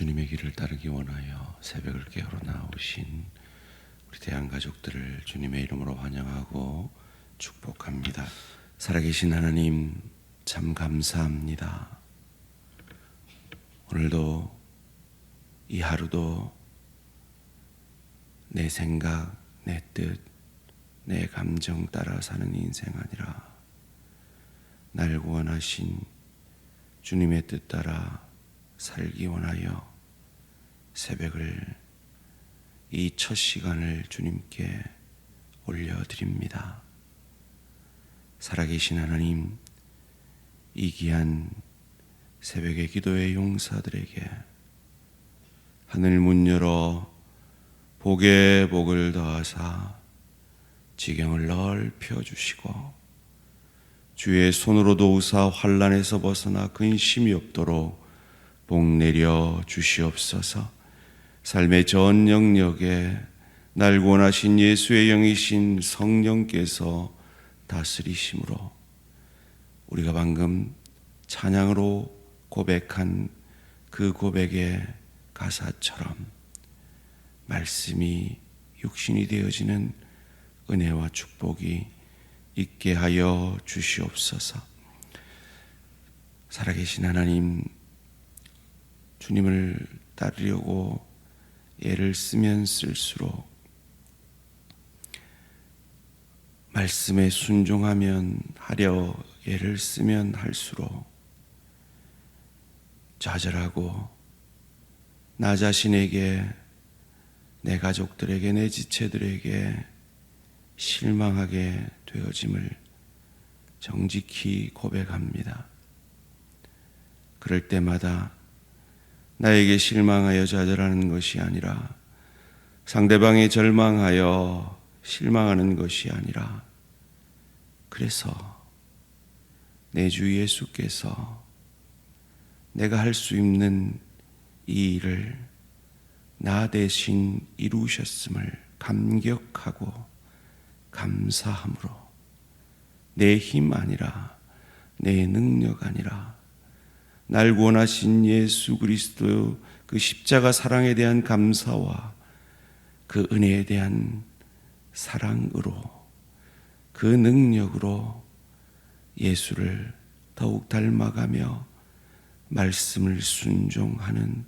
주님의 길을 따르기 원하여 새벽을 깨우러 나오신 우리 대한가족들을 주님의 이름으로 환영하고 축복합니다. 살아계신 하나님 참 감사합니다. 오늘도 이 하루도 내 생각, 내 뜻, 내 감정 따라 사는 인생 아니라 날 구원하신 주님의 뜻 따라 살기 원하여 새벽을 이 첫 시간을 주님께 올려드립니다. 살아계신 하나님, 이 귀한 새벽의 기도의 용사들에게 하늘 문 열어 복에 복을 더하사 지경을 넓혀 주시고 주의 손으로 도우사 환난에서 벗어나 근심이 없도록 복 내려 주시옵소서. 삶의 전 영역에 날 구원하신 예수의 영이신 성령께서 다스리심으로 우리가 방금 찬양으로 고백한 그 고백의 가사처럼 말씀이 육신이 되어지는 은혜와 축복이 있게 하여 주시옵소서. 살아계신 하나님, 주님을 따르려고 애를 쓰면 쓸수록 말씀에 순종하면 하려 애를 쓰면 할수록 좌절하고 나 자신에게, 내 가족들에게, 내 지체들에게 실망하게 되어짐을 정직히 고백합니다. 그럴 때마다 나에게 실망하여 좌절하는 것이 아니라 상대방이 절망하여 실망하는 것이 아니라 그래서 내 주 예수께서 내가 할 수 있는 이 일을 나 대신 이루셨음을 감격하고 감사함으로 내 힘 아니라 내 능력 아니라 날 구원하신 예수 그리스도 그 십자가 사랑에 대한 감사와 그 은혜에 대한 사랑으로 그 능력으로 예수를 더욱 닮아가며 말씀을 순종하는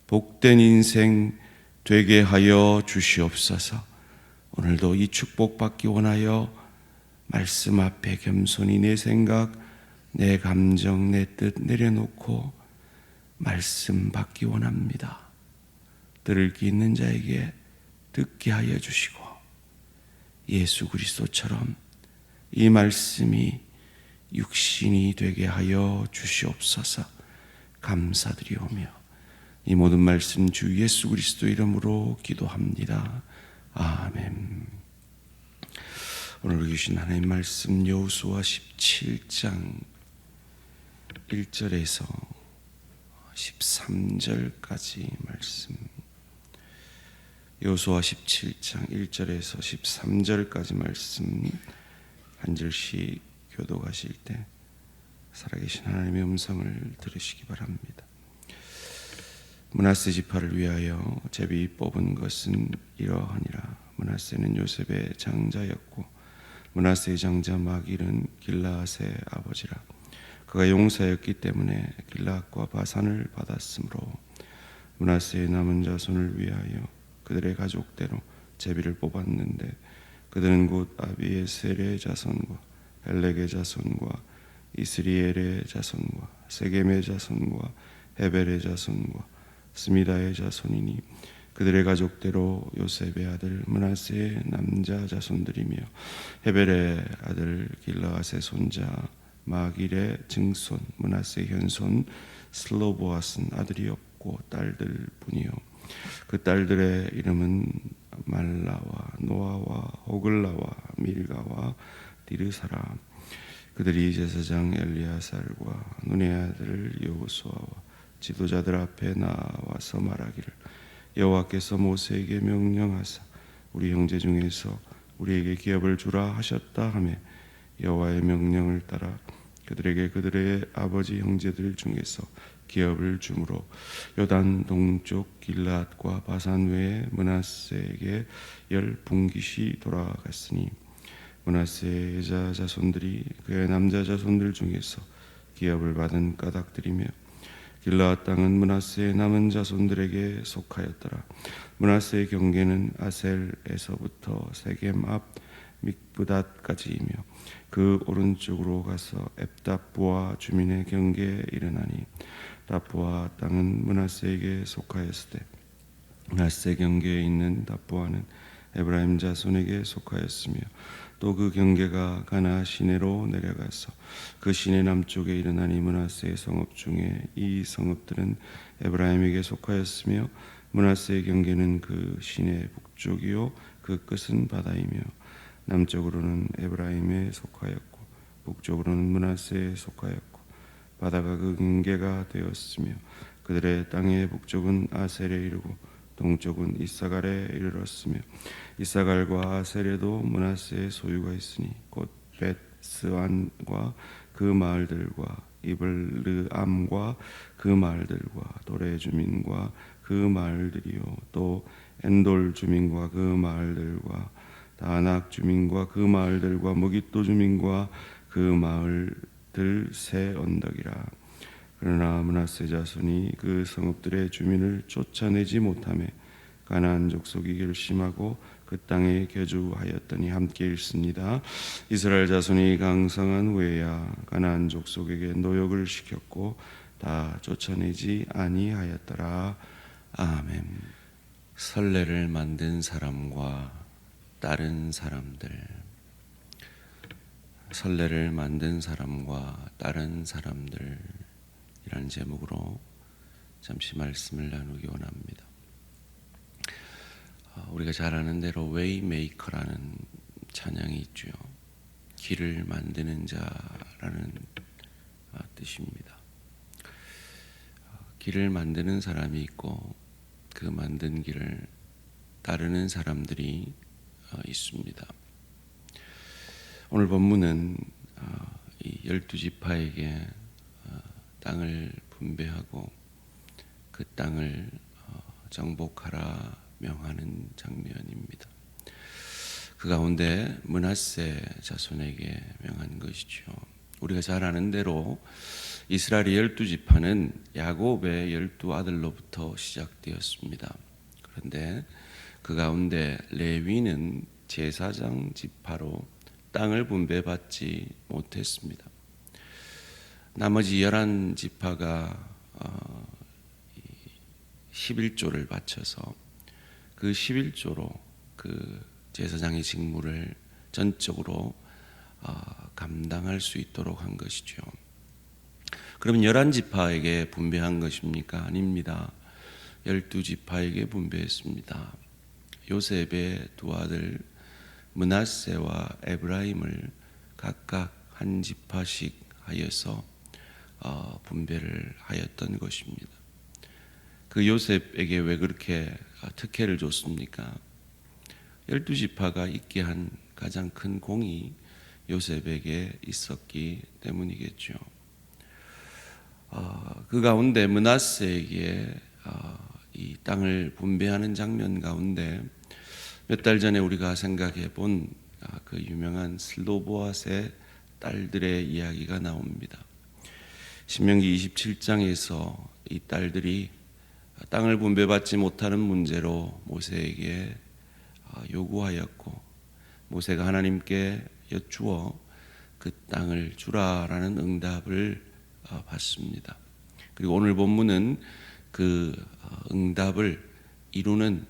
복된 인생 되게 하여 주시옵소서. 오늘도 이 축복받기 원하여 말씀 앞에 겸손히 내 생각, 내 감정, 내 뜻 내려놓고 말씀 받기 원합니다. 들을 귀 있는 자에게 듣게 하여 주시고 예수 그리스도처럼 이 말씀이 육신이 되게 하여 주시옵소서. 감사드리오며 이 모든 말씀 주 예수 그리스도 이름으로 기도합니다. 아멘. 오늘 주신 하나님 말씀 여호수아 17장 1절에서 13절까지 말씀, 여호수아 17장 1절에서 13절까지 말씀 한 절씩 교독하실 때 살아계신 하나님의 음성을 들으시기 바랍니다. 므낫세 지파를 위하여 제비 뽑은 것은 이러하니라. 므낫세는 요셉의 장자였고 므낫세의 장자 마길은 길라앗의 아버지라. 그가 용사였기 때문에 길라앗과 바산을 받았으므로 므낫세의 남은 자손을 위하여 그들의 가족대로 제비를 뽑았는데 그들은 곧 아비에셀의 자손과 헬렉의 자손과 이스리엘의 자손과 세겜의 자손과 헤벨의 자손과 스미다의 자손이니 그들의 가족대로 요셉의 아들 므낫세의 남자 자손들이며 헤벨의 아들 길라앗의 손자 마길의 증손 므낫세의 현손 슬로보앗은 아들이 없고 딸들 뿐이요 그 딸들의 이름은 말라와 노아와 호글라와 밀가와 디르사라. 그들이 제사장 엘리아살과 눈의 아들 여호수아와 지도자들 앞에 나와서 말하기를 여호와께서 모세에게 명령하사 우리 형제 중에서 우리에게 기업을 주라 하셨다 하며 여호와의 명령을 따라 그들에게 그들의 아버지 형제들 중에서 기업을 주므로 요단 동쪽 길앗과 바산 외에 므낫세에게 10분깃이 돌아갔으니 므낫세의 여자 자손들이 그의 남자 자손들 중에서 기업을 받은 까닭들이며 길라앗 땅은 므낫세의 남은 자손들에게 속하였더라. 므낫세의 경계는 아셀에서부터 세겜 앞 믹브닷까지이며 그 오른쪽으로 가서 앱답부아 주민의 경계에 이르나니 답부아 땅은 므낫세에게 속하였으되 므낫세 경계에 있는 답부아는 에브라임 자손에게 속하였으며 또 그 경계가 가나 시내로 내려가서 그 시내 남쪽에 이르나니 므낫세의 성읍 중에 이 성읍들은 에브라임에게 속하였으며 므낫세의 경계는 그 시내 북쪽이요 그 끝은 바다이며 남쪽으로는 에브라임에 속하였고 북쪽으로는 므낫세에 속하였고 바다가 그 경계가 되었으며 그들의 땅의 북쪽은 아셀에 이르고 동쪽은 이사갈에 이르렀으며 이사갈과 아셀에도 므낫세의 소유가 있으니 곧 벳스안과 그 마을들과 이블르암과 그 마을들과 도레 주민과 그 마을들이요 또 엔돌 주민과 그 마을들과 다낙 주민과 그 마을들과 무깃도 주민과 그 마을들 세 언덕이라. 그러나 므낫세 자손이 그 성읍들의 주민을 쫓아내지 못하며 가나안 족속이 결심하고 그 땅에 거주하였더니 함께 읽습니다. 이스라엘 자손이 강성한 후에야 가나안 족속에게 노역을 시켰고 다 쫓아내지 아니하였더라. 아멘. 선례를 만든 사람과 다른 사람들. 선례를 만든 사람과 다른 사람들 이라는 제목으로 잠시 말씀을 나누기 원합니다. 우리가 잘 아는 대로 웨이메이커라는 찬양이 있죠. 길을 만드는 자라는 뜻입니다. 길을 만드는 사람이 있고 그 만든 길을 따르는 사람들이 있습니다. 오늘 본문은 이 12지파에게 땅을 분배하고 그 땅을 정복하라 명하는 장면입니다. 그 가운데 므낫세 자손에게 명한 것이죠. 우리가 잘 아는 대로 이스라엘의 12지파는 야곱의 12아들로부터 시작되었습니다. 그런데 그 가운데 레위는 제사장 지파로 땅을 분배받지 못했습니다. 나머지 11지파가 11조를 바쳐서 그 11조로 그 제사장의 직무를 전적으로 감당할 수 있도록 한 것이죠. 그러면 11지파에게 분배한 것입니까? 아닙니다. 12지파에게 분배했습니다. 요셉의 두 아들 므낫세와 에브라임을 각각 한 지파씩 하여서 분배를 하였던 것입니다. 그 요셉에게 왜 그렇게 특혜를 줬습니까? 12지파가 있게 한 가장 큰 공이 요셉에게 있었기 때문이겠죠. 그 가운데 므낫세에게 이 땅을 분배하는 장면 가운데 몇 달 전에 우리가 생각해 본 그 유명한 슬로보앗의 딸들의 이야기가 나옵니다. 신명기 27장에서 이 딸들이 땅을 분배받지 못하는 문제로 모세에게 요구하였고 모세가 하나님께 여쭈어 그 땅을 주라라는 응답을 받습니다. 그리고 오늘 본문은 그 응답을 이루는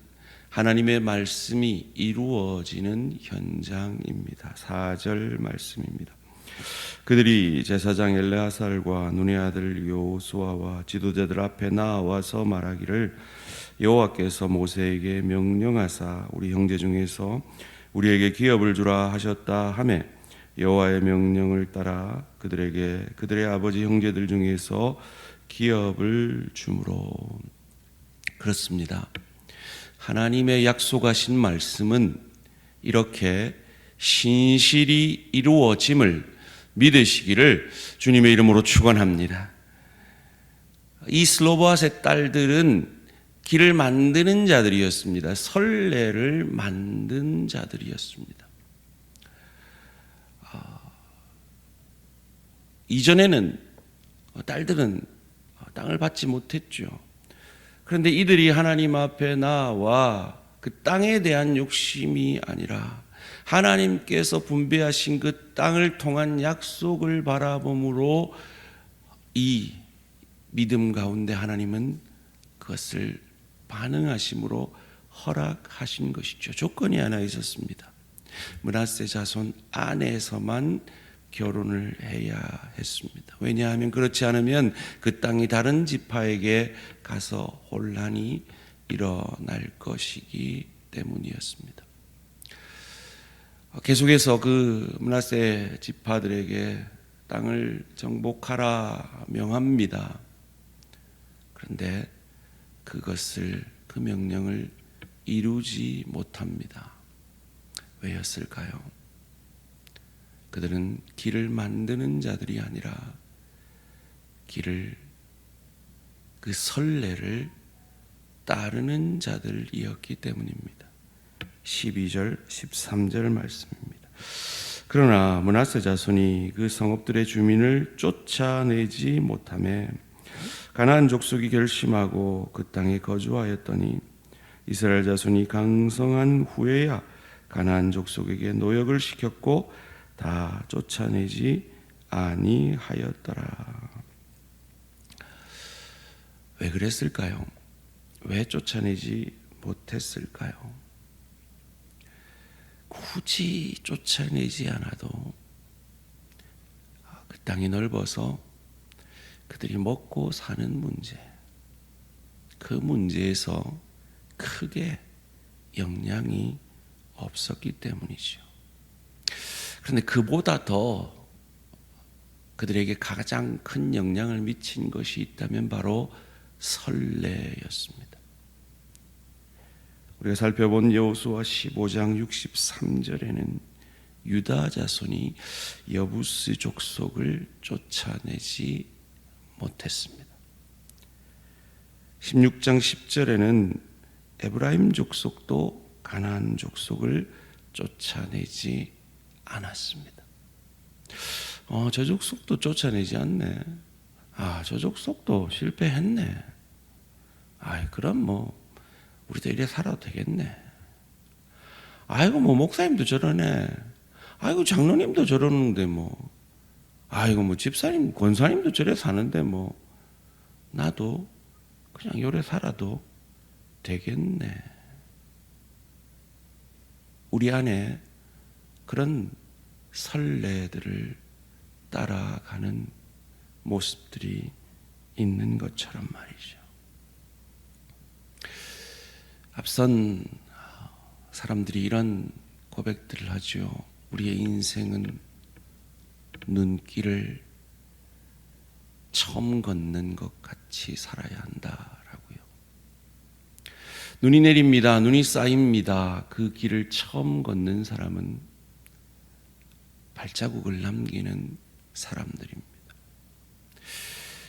하나님의 말씀이 이루어지는 현장입니다. 4절 말씀입니다. 그들이 제사장 엘레아살과 눈의 아들 여호수아와 지도자들 앞에 나와서 말하기를 여호와께서 모세에게 명령하사 우리 형제 중에서 우리에게 기업을 주라 하셨다 하며 여호와의 명령을 따라 그들에게 그들의 아버지 형제들 중에서 기업을 주므로. 그렇습니다. 하나님의 약속하신 말씀은 이렇게 신실히 이루어짐을 믿으시기를 주님의 이름으로 축원합니다. 이 슬로보아스의 딸들은 길을 만드는 자들이었습니다. 선례를 만든 자들이었습니다. 이전에는 딸들은 땅을 받지 못했죠. 그런데 이들이 하나님 앞에 나와 그 땅에 대한 욕심이 아니라 하나님께서 분배하신 그 땅을 통한 약속을 바라봄으로 이 믿음 가운데 하나님은 그것을 반응하심으로 허락하신 것이죠. 조건이 하나 있었습니다. 므낫세 자손 안에서만 결혼을 해야 했습니다. 왜냐하면 그렇지 않으면 그 땅이 다른 지파에게 가서 혼란이 일어날 것이기 때문이었습니다. 계속해서 그 므낫세 지파들에게 땅을 정복하라 명합니다. 그런데 그 명령을 이루지 못합니다. 왜였을까요? 그들은 길을 만드는 자들이 아니라 그 선례를 따르는 자들이었기 때문입니다. 12절, 13절 말씀입니다. 그러나 므낫세 자손이 그 성읍들의 주민을 쫓아내지 못하며 가나안 족속이 결심하고 그 땅에 거주하였더니 이스라엘 자손이 강성한 후에야 가나안 족속에게 노역을 시켰고 다 쫓아내지 아니하였더라. 왜 그랬을까요? 왜 쫓아내지 못했을까요? 굳이 쫓아내지 않아도 그 땅이 넓어서 그들이 먹고 사는 문제, 그 문제에서 크게 영향이 없었기 때문이죠. 그런데 그보다 더 그들에게 가장 큰 영향을 미친 것이 있다면 바로 선례였습니다. 우리가 살펴본 여호수아 15장 63절에는 유다 자손이 여부스 족속을 쫓아내지 못했습니다. 16장 10절에는 에브라임 족속도 가나안 족속을 쫓아내지 않았습니다. 저 족속도 쫓아내지 않네. 저 족속도 실패했네. 그럼 뭐 우리도 이래 살아도 되겠네. 아이고 뭐 목사님도 저러네. 아이고 장로님도 저러는데 뭐. 아이고 뭐 집사님, 권사님도 저래 사는데 뭐 나도 그냥 요래 살아도 되겠네. 우리 안에 그런 선례들을 따라가는 모습들이 있는 것처럼 말이죠. 앞선 사람들이 이런 고백들을 하죠. 우리의 인생은 눈길을 처음 걷는 것 같이 살아야 한다라고요. 눈이 내립니다. 눈이 쌓입니다. 그 길을 처음 걷는 사람은 발자국을 남기는 사람들입니다.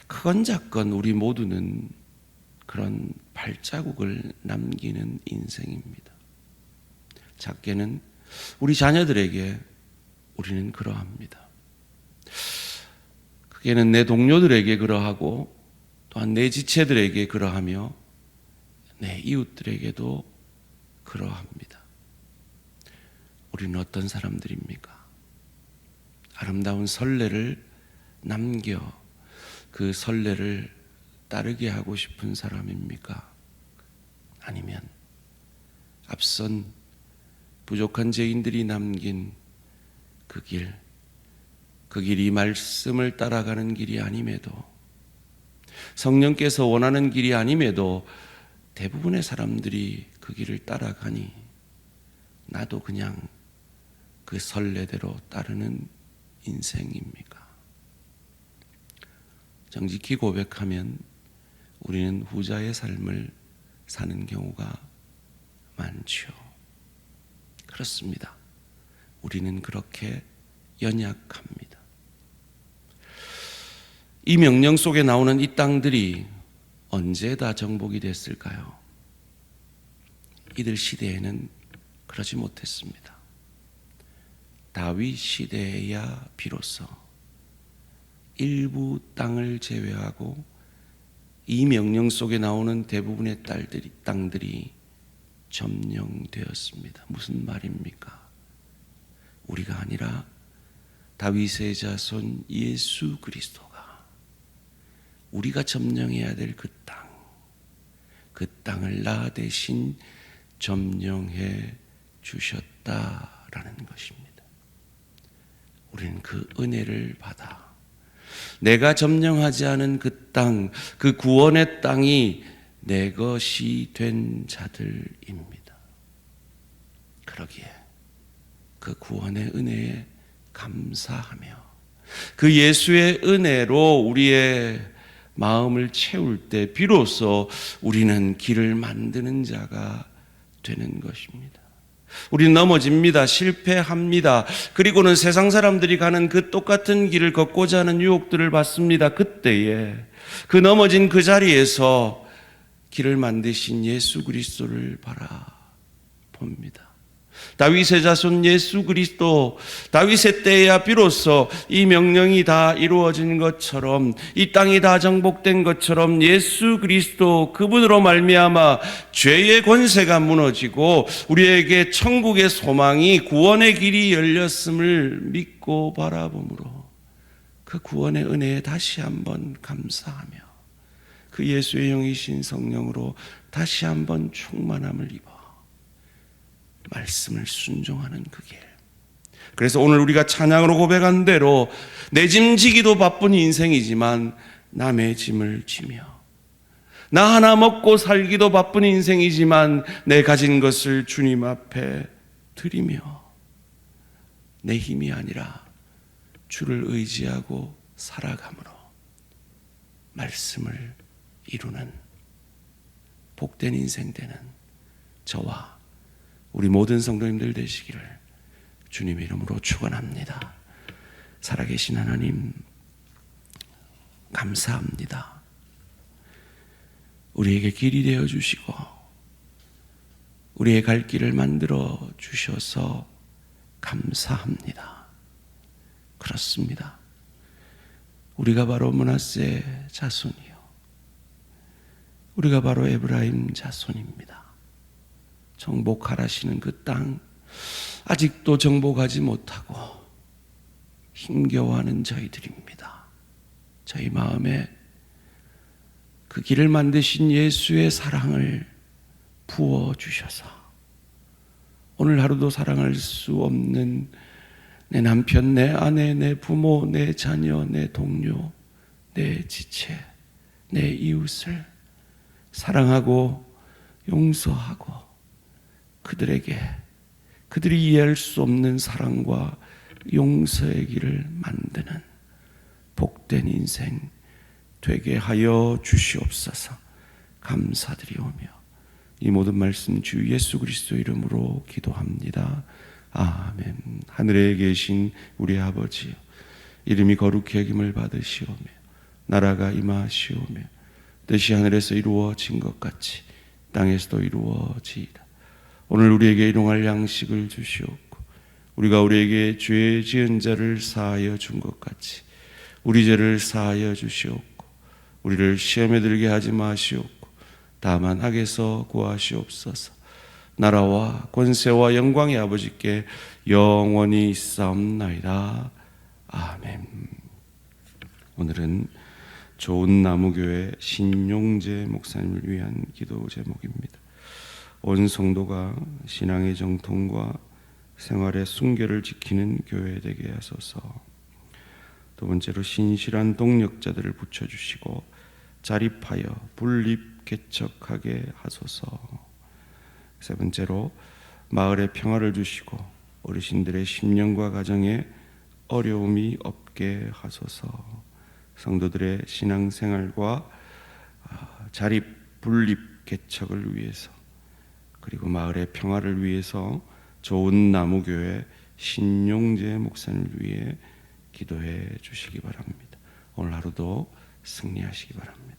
크건 작건 우리 모두는 그런 발자국을 남기는 인생입니다. 작게는 우리 자녀들에게 우리는 그러합니다. 크게는 내 동료들에게 그러하고 또한 내 지체들에게 그러하며 내 이웃들에게도 그러합니다. 우리는 어떤 사람들입니까? 아름다운 선례를 남겨 그 선례를 따르게 하고 싶은 사람입니까? 아니면 앞선 부족한 죄인들이 남긴 그 길이 말씀을 따라가는 길이 아님에도, 성령께서 원하는 길이 아님에도 대부분의 사람들이 그 길을 따라가니 나도 그냥 그 선례대로 따르는 인생입니까? 정직히 고백하면 우리는 후자의 삶을 사는 경우가 많죠. 그렇습니다. 우리는 그렇게 연약합니다. 이 명령 속에 나오는 이 땅들이 언제 다 정복이 됐을까요? 이들 시대에는 그러지 못했습니다. 다윗 시대에야 비로소 일부 땅을 제외하고 이 명령 속에 나오는 대부분의 땅들이 점령되었습니다. 무슨 말입니까? 우리가 아니라 다윗의 자손 예수 그리스도가 우리가 점령해야 될 그 땅을 나 대신 점령해 주셨다라는 것입니다. 우리는 그 은혜를 받아 내가 점령하지 않은 그 땅, 그 구원의 땅이 내 것이 된 자들입니다. 그러기에 그 구원의 은혜에 감사하며 그 예수의 은혜로 우리의 마음을 채울 때 비로소 우리는 길을 만드는 자가 되는 것입니다. 우리는 넘어집니다. 실패합니다. 그리고는 세상 사람들이 가는 그 똑같은 길을 걷고자 하는 유혹들을 받습니다. 그때에 그 넘어진 그 자리에서 길을 만드신 예수 그리스도를 바라봅니다. 다윗의 자손 예수 그리스도, 다윗의 때에야 비로소 이 명령이 다 이루어진 것처럼, 이 땅이 다 정복된 것처럼 예수 그리스도 그분으로 말미암아 죄의 권세가 무너지고 우리에게 천국의 소망이, 구원의 길이 열렸음을 믿고 바라봄으로 그 구원의 은혜에 다시 한번 감사하며 그 예수의 영이신 성령으로 다시 한번 충만함을 입어 말씀을 순종하는 그 길. 그래서 오늘 우리가 찬양으로 고백한 대로 내 짐 지기도 바쁜 인생이지만 남의 짐을 지며, 나 하나 먹고 살기도 바쁜 인생이지만 내 가진 것을 주님 앞에 드리며 내 힘이 아니라 주를 의지하고 살아감으로 말씀을 이루는 복된 인생 되는 저와 우리 모든 성도님들 되시기를 주님의 이름으로 축원합니다. 살아계신 하나님 감사합니다. 우리에게 길이 되어 주시고 우리의 갈 길을 만들어 주셔서 감사합니다. 그렇습니다. 우리가 바로 므낫세 자손이요, 우리가 바로 에브라임 자손입니다. 정복하라시는 그 땅 아직도 정복하지 못하고 힘겨워하는 저희들입니다. 저희 마음에 그 길을 만드신 예수의 사랑을 부어주셔서 오늘 하루도 사랑할 수 없는 내 남편, 내 아내, 내 부모, 내 자녀, 내 동료, 내 지체, 내 이웃을 사랑하고 용서하고 그들에게 그들이 이해할 수 없는 사랑과 용서의 길을 만드는 복된 인생 되게 하여 주시옵소서. 감사드리오며 이 모든 말씀 주 예수 그리스도 이름으로 기도합니다. 아멘. 하늘에 계신 우리 아버지여, 이름이 거룩히 여김을 받으시오며 나라가 임하시오며 뜻이 하늘에서 이루어진 것 같이 땅에서도 이루어지이다. 오늘 우리에게 일용할 양식을 주시옵고 우리가 우리에게 죄 지은 자를 사하여 준 것 같이 우리 죄를 사하여 주시옵고 우리를 시험에 들게 하지 마시옵고 다만 악에서 구하시옵소서. 나라와 권세와 영광의 아버지께 영원히 있사옵나이다. 아멘. 오늘은 좋은 나무교회 신용재 목사님을 위한 기도 제목입니다. 온 성도가 신앙의 정통과 생활의 순결을 지키는 교회 되게 하소서. 두 번째로 신실한 동력자들을 붙여주시고 자립하여 분립 개척하게 하소서. 세 번째로 마을에 평화를 주시고 어르신들의 심령과 가정에 어려움이 없게 하소서. 성도들의 신앙생활과 자립 분립 개척을 위해서 그리고 마을의 평화를 위해서 좋은 나무교회 신용재 목사님을 위해 기도해 주시기 바랍니다. 오늘 하루도 승리하시기 바랍니다.